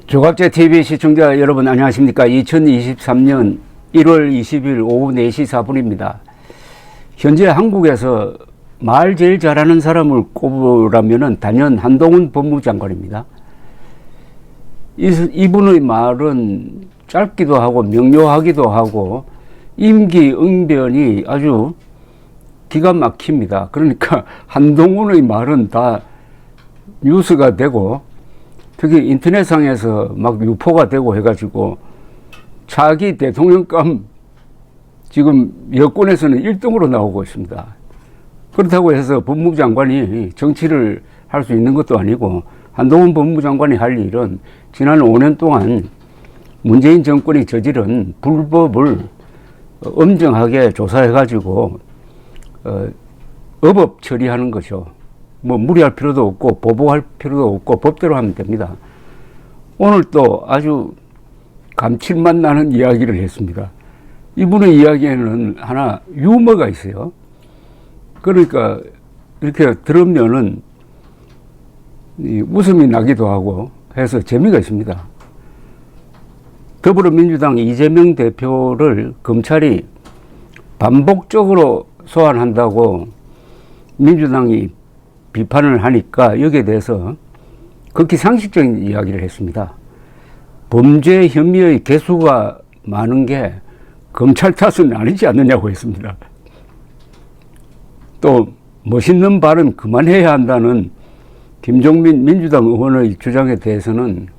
조갑제 TV 시청자 여러분 안녕하십니까. 2023년 1월 20일 오후 4시 4분입니다. 현재 한국에서 말 제일 잘하는 사람을 꼽으라면 단연 한동훈 법무장관입니다. 이분의 말은 짧기도 하고 명료하기도 하고 임기 응변이 아주 기가 막힙니다. 그러니까 한동훈의 말은 다 뉴스가 되고 특히 인터넷상에서 막 유포가 되고 해가지고 차기 대통령감 지금 여권에서는 1등으로 나오고 있습니다. 그렇다고 해서 법무부 장관이 정치를 할 수 있는 것도 아니고 한동훈 법무부 장관이 할 일은 지난 5년 동안 문재인 정권이 저지른 불법을 엄정하게 조사해가지고 어법 처리하는 거죠. 뭐 무리할 필요도 없고 보복할 필요도 없고 법대로 하면 됩니다. 오늘 또 아주 감칠맛 나는 이야기를 했습니다. 이분의 이야기에는 하나 유머가 있어요. 그러니까 이렇게 들으면은 웃음이 나기도 하고 해서 재미가 있습니다. 더불어민주당 이재명 대표를 검찰이 반복적으로 소환한다고 민주당이 비판을 하니까 여기에 대해서 극히 상식적인 이야기를 했습니다. 범죄 혐의의 개수가 많은 게 검찰 탓은 아니지 않느냐고 했습니다. 또 멋있는 발언 그만해야 한다는 김종민 민주당 의원의 주장에 대해서는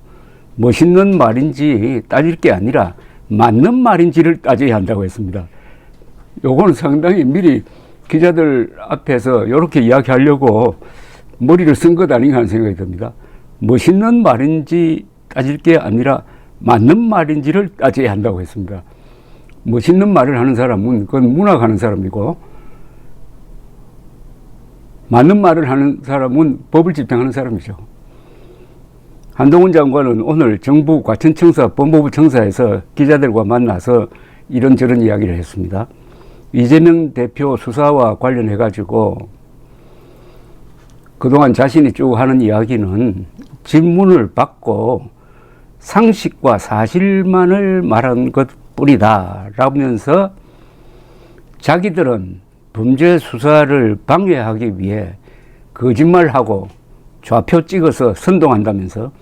멋있는 말인지 따질 게 아니라 맞는 말인지를 따져야 한다고 했습니다. 요거는 상당히 미리 기자들 앞에서 이렇게 이야기하려고 머리를 쓴 것 아닌가 하는 생각이 듭니다. 멋있는 말인지 따질 게 아니라 맞는 말인지를 따져야 한다고 했습니다. 멋있는 말을 하는 사람은 그건 문학하는 사람이고 맞는 말을 하는 사람은 법을 집행하는 사람이죠. 한동훈 장관은 오늘 정부 과천청사 법무부 청사에서 기자들과 만나서 이런저런 이야기를 했습니다. 이재명 대표 수사와 관련해 가지고 그동안 자신이 쭉 하는 이야기는 질문을 받고 상식과 사실만을 말한 것뿐이다 라면서 자기들은 범죄 수사를 방해하기 위해 거짓말하고 좌표 찍어서 선동한다면서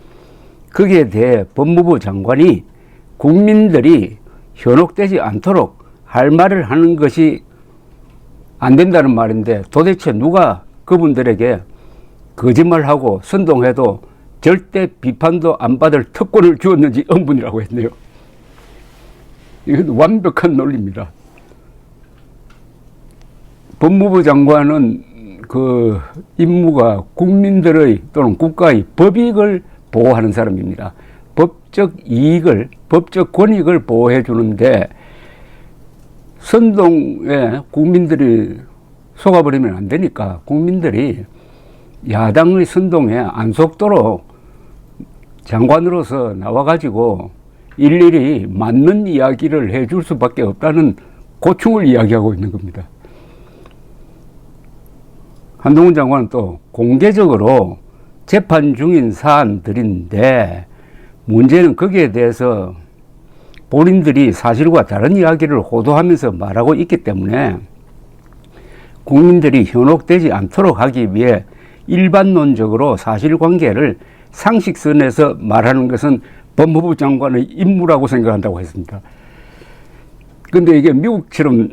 거기에 대해 법무부 장관이 국민들이 현혹되지 않도록 할 말을 하는 것이 안 된다는 말인데 도대체 누가 그분들에게 거짓말하고 선동해도 절대 비판도 안 받을 특권을 주었는지 의문이라고 했네요. 이건 완벽한 논리입니다. 법무부 장관은 그 임무가 국민들의 또는 국가의 법익을 보호하는 사람입니다. 법적 이익을, 법적 권익을 보호해 주는데 선동에 국민들이 속아버리면 안 되니까 국민들이 야당의 선동에 안 속도록 장관으로서 나와가지고 일일이 맞는 이야기를 해줄 수밖에 없다는 고충을 이야기하고 있는 겁니다. 한동훈 장관은 또 공개적으로 재판 중인 사안들인데 문제는 거기에 대해서 본인들이 사실과 다른 이야기를 호도하면서 말하고 있기 때문에 국민들이 현혹되지 않도록 하기 위해 일반론적으로 사실관계를 상식선에서 말하는 것은 법무부 장관의 임무라고 생각한다고 했습니다. 그런데 이게 미국처럼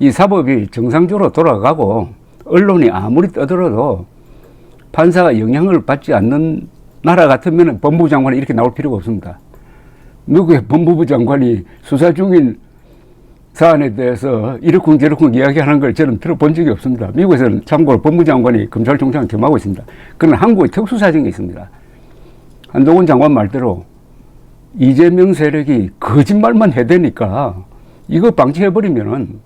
이 사법이 정상적으로 돌아가고 언론이 아무리 떠들어도 판사가 영향을 받지 않는 나라 같으면 법무부 장관이 이렇게 나올 필요가 없습니다. 미국의 법무부 장관이 수사 중인 사안에 대해서 이렇군 저렇군 이야기하는 걸 저는 들어본 적이 없습니다. 미국에서는 참고로 법무부 장관이 검찰총장을 겸하고 있습니다. 그러나 한국의 특수사정이 있습니다. 한동훈 장관 말대로 이재명 세력이 거짓말만 해대니까 이거 방치해버리면은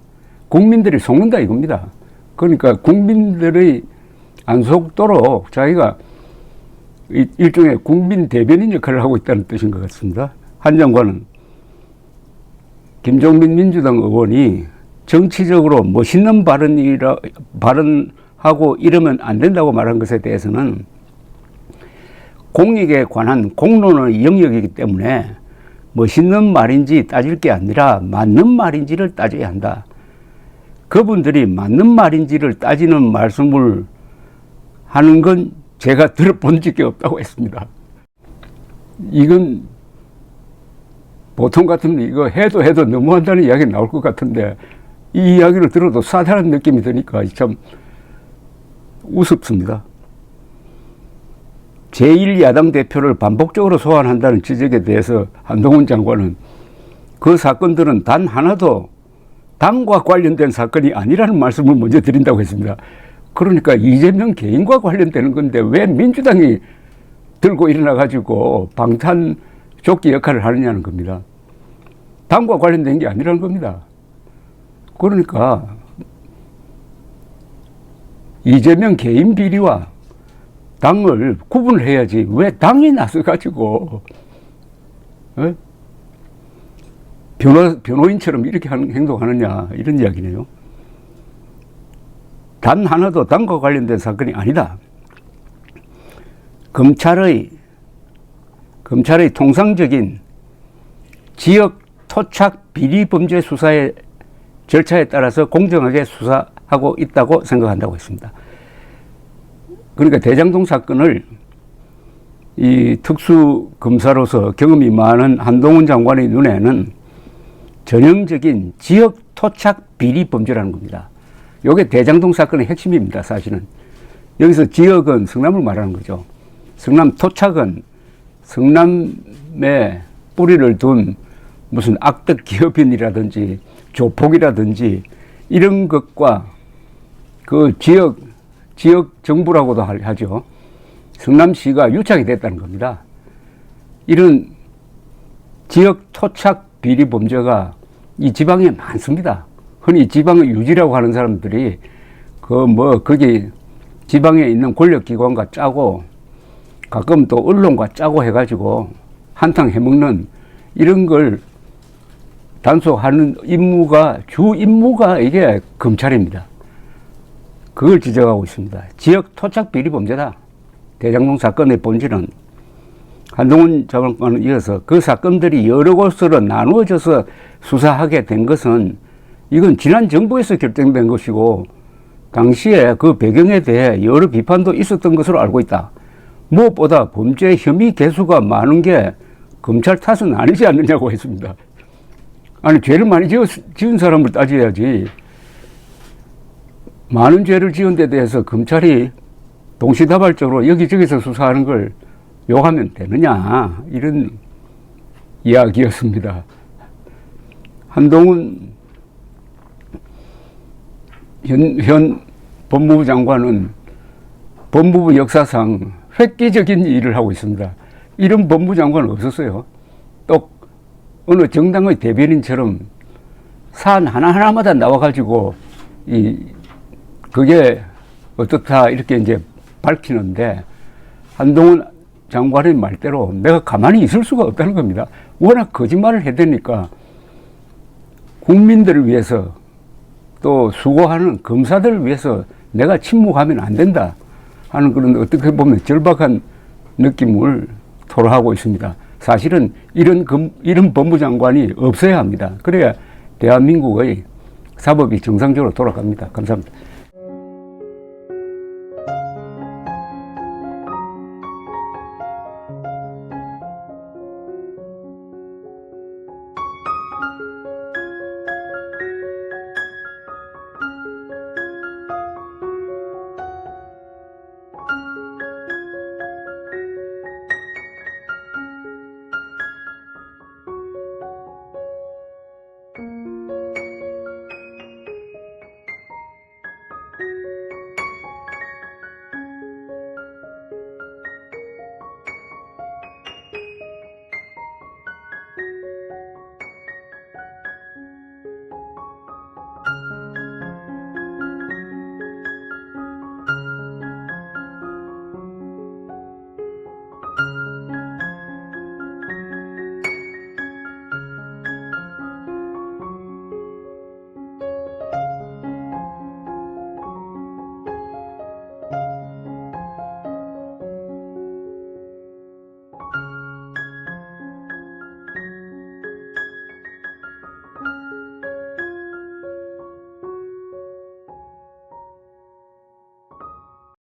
국민들이 속는다 이겁니다. 그러니까 국민들의 안 속도록 자기가 일종의 국민 대변인 역할을 하고 있다는 뜻인 것 같습니다. 한 장관은 김종민 민주당 의원이 정치적으로 멋있는 발언하고 이러면 안 된다고 말한 것에 대해서는 공익에 관한 공론의 영역이기 때문에 멋있는 말인지 따질 게 아니라 맞는 말인지를 따져야 한다. 그분들이 맞는 말인지를 따지는 말씀을 하는 건 제가 들어본 적이 없다고 했습니다. 이건 보통 같으면 이거 해도 너무한다는 이야기가 나올 것 같은데 이 이야기를 들어도 사달한 느낌이 드니까 참 우습습니다. 제1야당 대표를 반복적으로 소환한다는 지적에 대해서 한동훈 장관은 그 사건들은 단 하나도 당과 관련된 사건이 아니라는 말씀을 먼저 드린다고 했습니다. 그러니까 이재명 개인과 관련되는 건데 왜 민주당이 들고 일어나가지고 방탄조끼 역할을 하느냐는 겁니다. 당과 관련된 게 아니라는 겁니다. 그러니까 이재명 개인 비리와 당을 구분을 해야지 왜 당이 나서가지고 변호인처럼 이렇게 행동하느냐 이런 이야기네요. 단 하나도 당과 관련된 사건이 아니다. 검찰의 통상적인 지역 토착 비리 범죄 수사의 절차에 따라서 공정하게 수사하고 있다고 생각한다고 했습니다. 그러니까 대장동 사건을 이 특수검사로서 경험이 많은 한동훈 장관의 눈에는 전형적인 지역 토착 비리 범죄라는 겁니다. 이게 대장동 사건의 핵심입니다. 사실은 여기서 지역은 성남을 말하는 거죠. 성남 토착은 성남에 뿌리를 둔 무슨 악덕 기업인이라든지 조폭이라든지 이런 것과 그 지역 정부라고도 하죠. 성남시가 유착이 됐다는 겁니다. 이런 지역 토착 비리 범죄가 이 지방에 많습니다. 흔히 지방의 유지라고 하는 사람들이 거기 지방에 있는 권력기관과 짜고 가끔 또 언론과 짜고 해가지고 한탕 해먹는 이런 걸 단속하는 주 임무가 이게 검찰입니다. 그걸 지적하고 있습니다. 지역 토착 비리 범죄다. 대장동 사건의 본질은 한동훈 장관은 이어서 그 사건들이 여러 곳으로 나누어져서 수사하게 된 것은 이건 지난 정부에서 결정된 것이고 당시에 그 배경에 대해 여러 비판도 있었던 것으로 알고 있다. 무엇보다 범죄 혐의 개수가 많은 게 검찰 탓은 아니지 않느냐고 했습니다. 아니 죄를 많이 지은 사람을 따져야지 많은 죄를 지은 데 대해서 검찰이 동시다발적으로 여기저기서 수사하는 걸 욕하면 되느냐 이런 이야기였습니다. 한동훈 현 법무부 장관은 법무부 역사상 획기적인 일을 하고 있습니다. 이런 법무부 장관은 없었어요. 또 어느 정당의 대변인처럼 사안 하나하나마다 나와가지고 그게 어떻다 이렇게 이제 밝히는데 한동훈 장관의 말대로 내가 가만히 있을 수가 없다는 겁니다. 워낙 거짓말을 해대니까 국민들을 위해서 또 수고하는 검사들을 위해서 내가 침묵하면 안 된다 하는 그런 어떻게 보면 절박한 느낌을 토로하고 있습니다. 사실은 이런 법무장관이 없어야 합니다. 그래야 대한민국의 사법이 정상적으로 돌아갑니다. 감사합니다.